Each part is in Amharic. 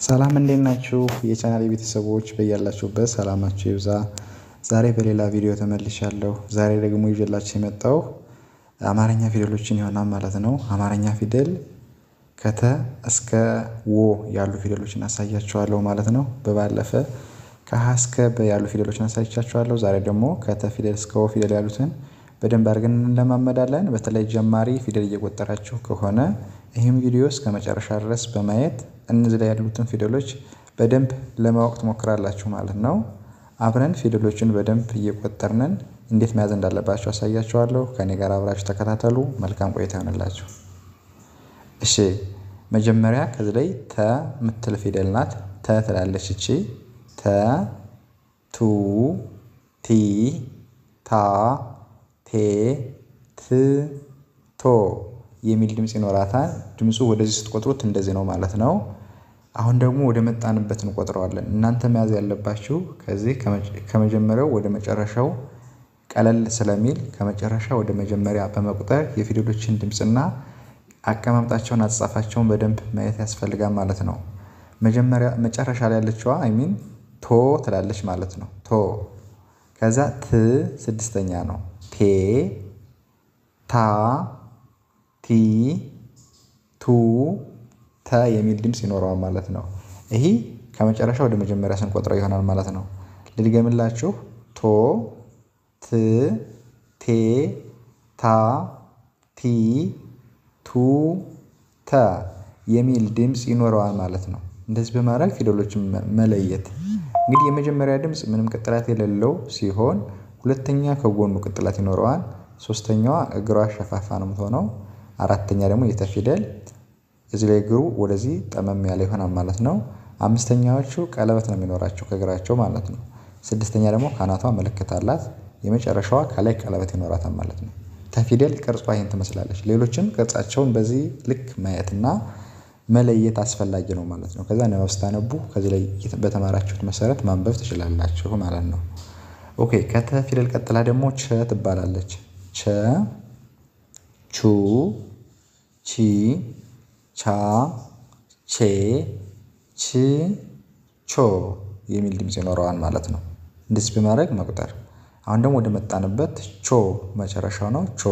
ሰላም እንዴት ናችሁ? የቻናሌ ቤተሰቦች በያላችሁበት ሰላማችሁ ይብዛ። ዛሬ በሌላ ቪዲዮ ተመልሻለሁ። ዛሬ ደግሞ ይዤላችሁ የመጣው አማርኛ ፊደሎችን ይሆናል ማለት ነው። አማርኛ ፊደል ከተ እስከ ወ ያሉ ፊደሎችን አሳያችኋለሁ ማለት ነው። በባለፈ ከሀ እስከ በ ያሉ ፊደሎችን አሳይቻችኋለሁ። ዛሬ ደግሞ ከተ ፊደል እስከ ወ ፊደል ያሉትን በደንብ አድርገን እንለማመዳለን። በተለይ ጀማሪ ፊደል እየቆጠራችሁ ከሆነ ይህም ቪዲዮ እስከ መጨረሻ ድረስ በማየት እነዚህ ላይ ያሉትን ፊደሎች በደንብ ለማወቅ ትሞክራላችሁ ማለት ነው። አብረን ፊደሎችን በደንብ እየቆጠርን እንዴት መያዝ እንዳለባችሁ አሳያችኋለሁ። ከኔ ጋር አብራችሁ ተከታተሉ። መልካም ቆይታ ይሆንላችሁ። እሺ መጀመሪያ ከዚህ ላይ ተ ምትል ፊደል ናት። ተ ትላለች እቺ ተ ቱ ቲ ታ ቴ ት ቶ የሚል ድምጽ ይኖራታል። ድምጹ ወደዚህ ስትቆጥሩት እንደዚህ ነው ማለት ነው። አሁን ደግሞ ወደ መጣንበት እንቆጥረዋለን። እናንተ መያዝ ያለባችሁ ከዚህ ከመጀመሪያው ወደ መጨረሻው ቀለል ስለሚል ከመጨረሻ ወደ መጀመሪያ በመቁጠር የፊደሎችን ድምጽና አቀማምጣቸውን አጻጻፋቸውን በደንብ ማየት ያስፈልጋል ማለት ነው። መጨረሻ ላይ ያለችዋ ቶ ትላለች ማለት ነው። ቶ ከዛ ት ስድስተኛ ነው። ቴ ታ ቲ ቱ ተ የሚል ድምጽ ይኖረዋል ማለት ነው። ይሄ ከመጨረሻ ወደ መጀመሪያ ስንቆጥረው ይሆናል ማለት ነው። ልድገምላችሁ ቶ ት ቴ ታ ቲ ቱ ተ የሚል ድምጽ ይኖረዋል ማለት ነው። እንደዚህ በማድረግ ፊደሎችን መለየት። እንግዲህ የመጀመሪያ ድምጽ ምንም ቅጥላት የሌለው ሲሆን ሁለተኛ ከጎኑ ቅጥላት ይኖረዋል። ሶስተኛዋ እግሯ ሸፋፋ ነው የምትሆነው። አራተኛ ደግሞ የተ ፊደል እዚህ ላይ እግሩ ወደዚህ ጠመም ያለ ይሆናል ማለት ነው። አምስተኛዎቹ ቀለበት ነው የሚኖራቸው ከእግራቸው ማለት ነው። ስድስተኛ ደግሞ ካናቷ ምልክት አላት። የመጨረሻዋ ከላይ ቀለበት ይኖራታል ማለት ነው። ተፊደል ቅርጿ ይሄን ትመስላለች። ሌሎችን ቅርጻቸውን በዚህ ልክ ማየትና መለየት አስፈላጊ ነው ማለት ነው። ከዛ ነው ስታነቡ ከዚህ ላይ በተማራችሁት መሰረት ማንበብ ትችላላችሁ ማለት ነው። ኦኬ ከተ ፊደል ቀጥላ ደግሞ ቸ ትባላለች። ቸ ቹ ቺ ቻ ቼ ች ቾ የሚል ድምጽ ይኖረዋል ማለት ነው። እንደዚህ በማድረግ መቁጠር። አሁን ደግሞ ወደ መጣንበት ቾ መጨረሻው ነው። ቾ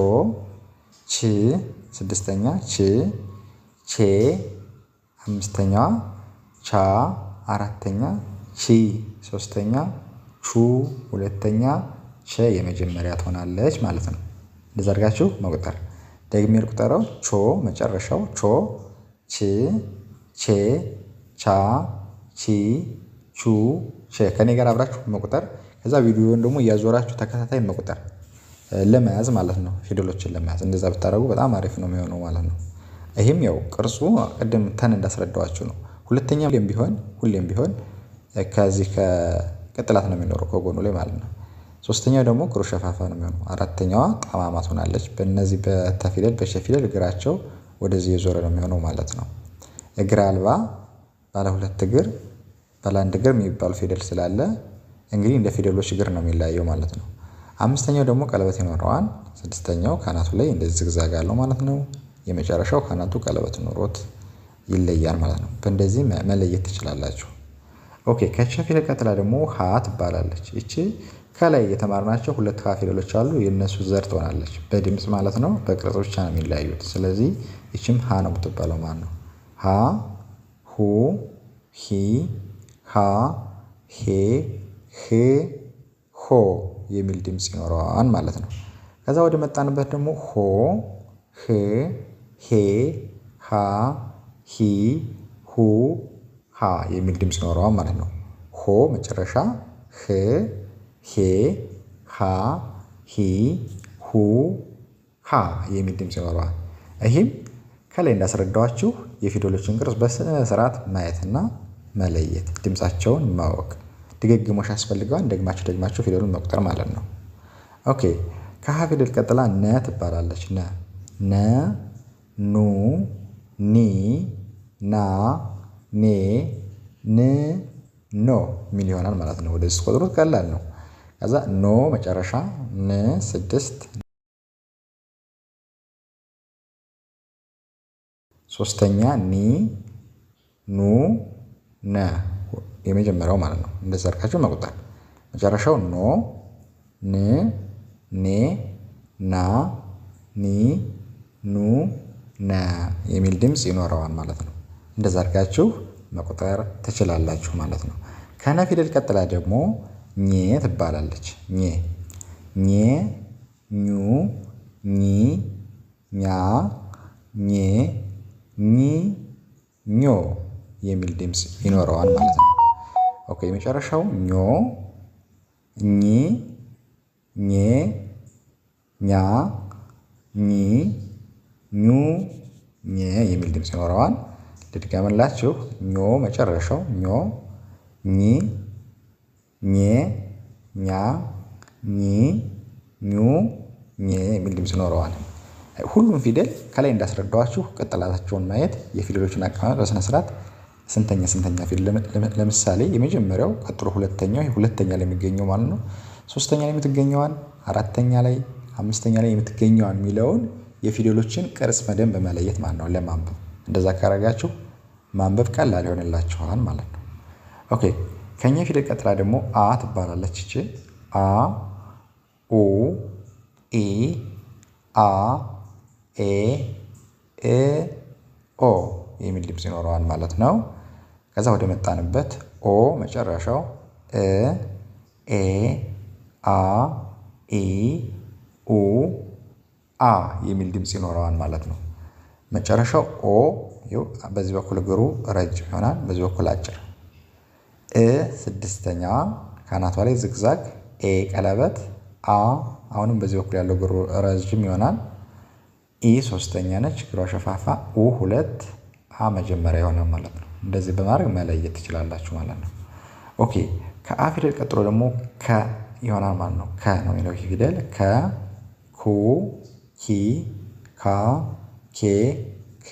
ች ስድስተኛ ች ቼ አምስተኛዋ ቻ አራተኛ ቺ ሶስተኛ ቹ ሁለተኛ ቸ የመጀመሪያ ትሆናለች ማለት ነው። እንደዛ አድርጋችሁ መቁጠር። ደግሜ ልቁጠረው ቾ መጨረሻው ቾ ች ቼ ቻ ቺ ቹ ቼ ከኔ ጋር አብራችሁ መቁጠር። ከዛ ቪዲዮውን ደግሞ እያዞራችሁ ተከታታይ መቁጠር ለመያዝ ማለት ነው። ፊደሎችን ለመያዝ እንደዛ ብታደርጉ በጣም አሪፍ ነው የሚሆነው ማለት ነው። ይሄም ያው ቅርጹ ቅድም ተን እንዳስረዳዋችሁ ነው። ሁሌም ቢሆን ከዚህ ከቅጥላት ነው የሚኖረው ከጎኑ ላይ ማለት ነው። ሶስተኛው ደግሞ እግሩ ሸፋፋ ነው የሚሆነው። አራተኛዋ ጠማማ ትሆናለች። በእነዚህ በተፊደል በሸፊደል እግራቸው ወደዚህ የዞረ ነው የሚሆነው ማለት ነው። እግር አልባ ባለ ሁለት እግር ባለ አንድ እግር የሚባሉ ፊደል ስላለ እንግዲህ እንደ ፊደሎች እግር ነው የሚለያየው ማለት ነው። አምስተኛው ደግሞ ቀለበት ይኖረዋል። ስድስተኛው ካናቱ ላይ እንደዚህ ዝግዛግ አለው ማለት ነው። የመጨረሻው ካናቱ ቀለበት ኖሮት ይለያል ማለት ነው። በእንደዚህ መለየት ትችላላችሁ። ኦኬ ከቸ ፊደል ቀጥላ ደግሞ ሀ ትባላለች። እቺ ከላይ የተማርናቸው ሁለት ሀ ፊደሎች አሉ። የነሱ ዘር ትሆናለች በድምጽ ማለት ነው። በቅርጽ ብቻ ነው የሚለያዩት። ስለዚህ እቺም ሀ ነው የምትባለው ማለት ነው። ሀ ሁ ሂ ሃ ሄ ህ ሆ የሚል ድምጽ ይኖረዋል ማለት ነው። ከዛ ወደ መጣንበት ደግሞ ሆ ህ ሄ ሃ ሂ ሁ ሃ የሚል ድምጽ ይኖረዋል ማለት ነው። ሆ መጨረሻ ህ ሄ ሃ ሂ ሁ ሃ የሚል ድምጽ ይኖረዋል። ይህም ከላይ እንዳስረዳዋችሁ የፊደሎችን ቅርጽ በስነ ስርዓት ማየትና መለየት ድምጻቸውን ማወቅ ድግግሞሽ ያስፈልገዋል። ደግማችሁ ፊደሉን መቁጠር ማለት ነው። ኦኬ ከሀ ፊደል ቀጥላ ነ ትባላለች። ነ ኑ ኒ ና ኔ ን ኖ የሚል ይሆናል ማለት ነው። ወደዚህ ስትቆጥሩት ቀላል ነው። ከዛ ኖ መጨረሻ ን ስድስት ሶስተኛ ኒ ኑ ነ የመጀመሪያው ማለት ነው። እንደዛ አድርጋችሁ መቁጠር። መጨረሻው ኖ ን ኔ ና ኒ ኑ ነ የሚል ድምጽ ይኖረዋል ማለት ነው። እንደዛ አድርጋችሁ መቁጠር ትችላላችሁ ማለት ነው። ከነ ፊደል ቀጥላ ደግሞ ኘ ትባላለች። ኘ ኘ ኙ ኚ ኛ ኘ ኚ ኞ የሚል ድምጽ ይኖረዋል ማለት ነው። ኦኬ የመጨረሻው ኞ ኚ ኘ ኛ ኚ ኙ ኘ የሚል ድምጽ ይኖረዋል። ልድገምላችሁ። ኞ መጨረሻው ኞ ኚ ኘ ኛ ኚ ኙ ኘ የሚል ድምጽ ይኖረዋል። ሁሉም ፊደል ከላይ እንዳስረዳኋችሁ ቅጥላታቸውን ማየት የፊደሎችን አቀማመጥ በስነ ስርዓት ስንተኛ ፊደል ለምሳሌ የመጀመሪያው ቀጥሎ ሁለተኛው ሁለተኛ ላይ የሚገኘው ማለት ነው። ሶስተኛ ላይ የምትገኘዋን አራተኛ ላይ አምስተኛ ላይ የምትገኘዋን የሚለውን የፊደሎችን ቅርጽ በደንብ መለየት ማለት ነው ለማንበብ። እንደዛ ካረጋችሁ ማንበብ ቀላል ይሆንላችኋል ማለት ነው። ኦኬ ከኛ ፊደል ቀጥላ ደግሞ አ ትባላለች። እቺ አ ኡ ኢ አ ኤ እ ኦ የሚል ድምጽ ይኖረዋል ማለት ነው። ከዛ ወደ መጣንበት ኦ መጨረሻው እ ኤ አ ኢ ኡ አ የሚል ድምጽ ይኖረዋል ማለት ነው። መጨረሻው ኦ በዚህ በኩል እግሩ ረጅም ይሆናል፣ በዚህ በኩል አጭር። እ ስድስተኛ ካናቷ ላይ ዝግዛግ፣ ኤ ቀለበት፣ አ አሁንም በዚህ በኩል ያለው እግሩ ረጅም ይሆናል። ኢ ሶስተኛ ነች፣ እግሯ ሸፋፋ፣ ኡ ሁለት፣ አ መጀመሪያ ይሆናል ማለት ነው። እንደዚህ በማድረግ መለየት ትችላላችሁ ማለት ነው። ኦኬ ከአ ፊደል ቀጥሎ ደግሞ ከ ይሆናል ማለት ነው። ከ ነው የሚለው ፊደል ከ ኩ ኪ ካ ኬ ክ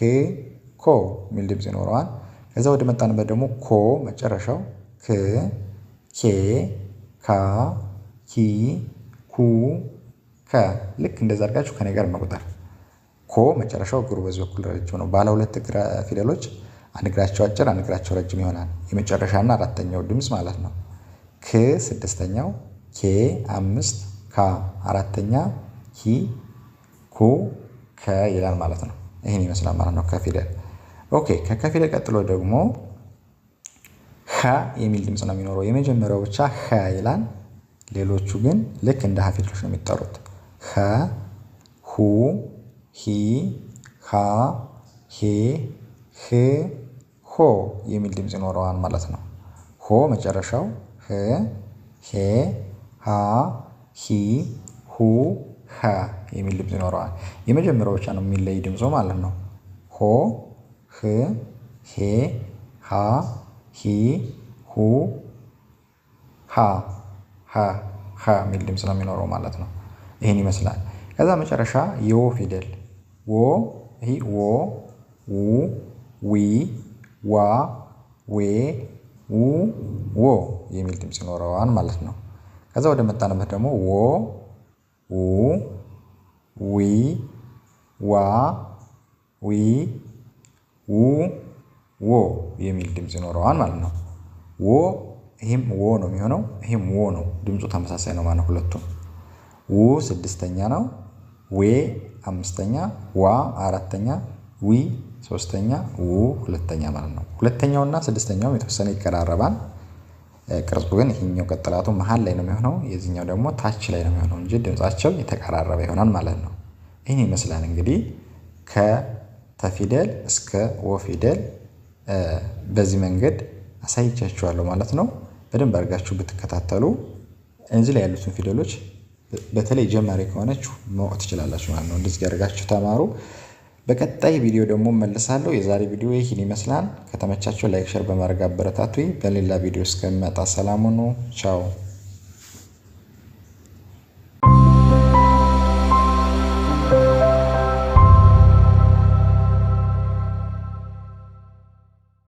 ኮ የሚል ድምጽ ይኖረዋል። ከዛ ወደ መጣንበት ደግሞ ኮ መጨረሻው ክ ኬ ካ ኪ ኩ ከ ልክ እንደዛ አድርጋችሁ ከኔ ጋር መቁጠር። ኮ መጨረሻው እግሩ በዚህ በኩል ረጅም ነው። ባለ ሁለት እግር ፊደሎች አንድ እግራቸው አጭር አንድ እግራቸው ረጅም ይሆናል። የመጨረሻና አራተኛው ድምጽ ማለት ነው። ክ ስድስተኛው፣ ኬ አምስት፣ ካ አራተኛ፣ ኪ ኩ ከ ይላል ማለት ነው። ይሄን ይመስላል ማለት ነው ከፊደል። ኦኬ ከከፊደል ቀጥሎ ደግሞ ኸ የሚል ድምጽ ነው የሚኖረው። የመጀመሪያው ብቻ ኸ ይላል። ሌሎቹ ግን ልክ እንደ ሀ ፊደሎች ነው የሚጠሩት። ኸ ሁ ሂ ሃ ሄ ህ ሆ የሚል ድምጽ ይኖረዋል ማለት ነው። ሆ መጨረሻው ህ ሄ ሃ ሂ ሁ ኸ የሚል ድምጽ ይኖረዋል። የመጀመሪያው ብቻ ነው የሚለይ ድምጹ ማለት ነው። ሆ ህ ሄ ሃ ሂ ሁ ሃ የሚል ድምጽ ነው የሚኖረው ማለት ነው። ይሄን ይመስላል። ከዛ መጨረሻ የወ ፊደል ወ ይሄ ወ ው ዊ ዋ ዌ ው ወ የሚል ድምጽ ይኖረዋል ማለት ነው። ከዛ ወደ መጣንበት ደግሞ ወ ው ዊ ዋ ዊ ው ወ የሚል ድምጽ ይኖረዋል ማለት ነው። ወ ይሄም ወ ነው የሚሆነው፣ ይሄም ወ ነው። ድምጹ ተመሳሳይ ነው ማለት ነው ሁለቱም። ው ስድስተኛ ነው፣ ዌ አምስተኛ፣ ዋ አራተኛ፣ ዊ ሶስተኛ፣ ው ሁለተኛ ማለት ነው። ሁለተኛውና ስድስተኛው የተወሰነ ይቀራረባል። ቅርጹ ግን ይሄኛው ቀጥላቱ መሃል ላይ ነው የሚሆነው፣ የዚህኛው ደግሞ ታች ላይ ነው የሚሆነው እንጂ ድምጻቸው የተቀራረበ ይሆናል ማለት ነው። ይሄን ይመስላል እንግዲህ ከተፊደል እስከ ወ ፊደል በዚህ መንገድ አሳይቻችኋለሁ ማለት ነው። በደንብ አድርጋችሁ ብትከታተሉ እዚህ ላይ ያሉትን ፊደሎች በተለይ ጀማሪ ከሆነችሁ ማወቅ ትችላላችሁ ማለት ነው። እንደዚህ አድርጋችሁ ተማሩ። በቀጣይ ቪዲዮ ደግሞ መልሳለሁ። የዛሬ ቪዲዮ ይህን ይመስላል። ከተመቻችሁ ላይክ፣ ሼር በማድረግ አበረታቱኝ። በሌላ ቪዲዮ እስከሚመጣ ሰላም ሁኑ። ቻው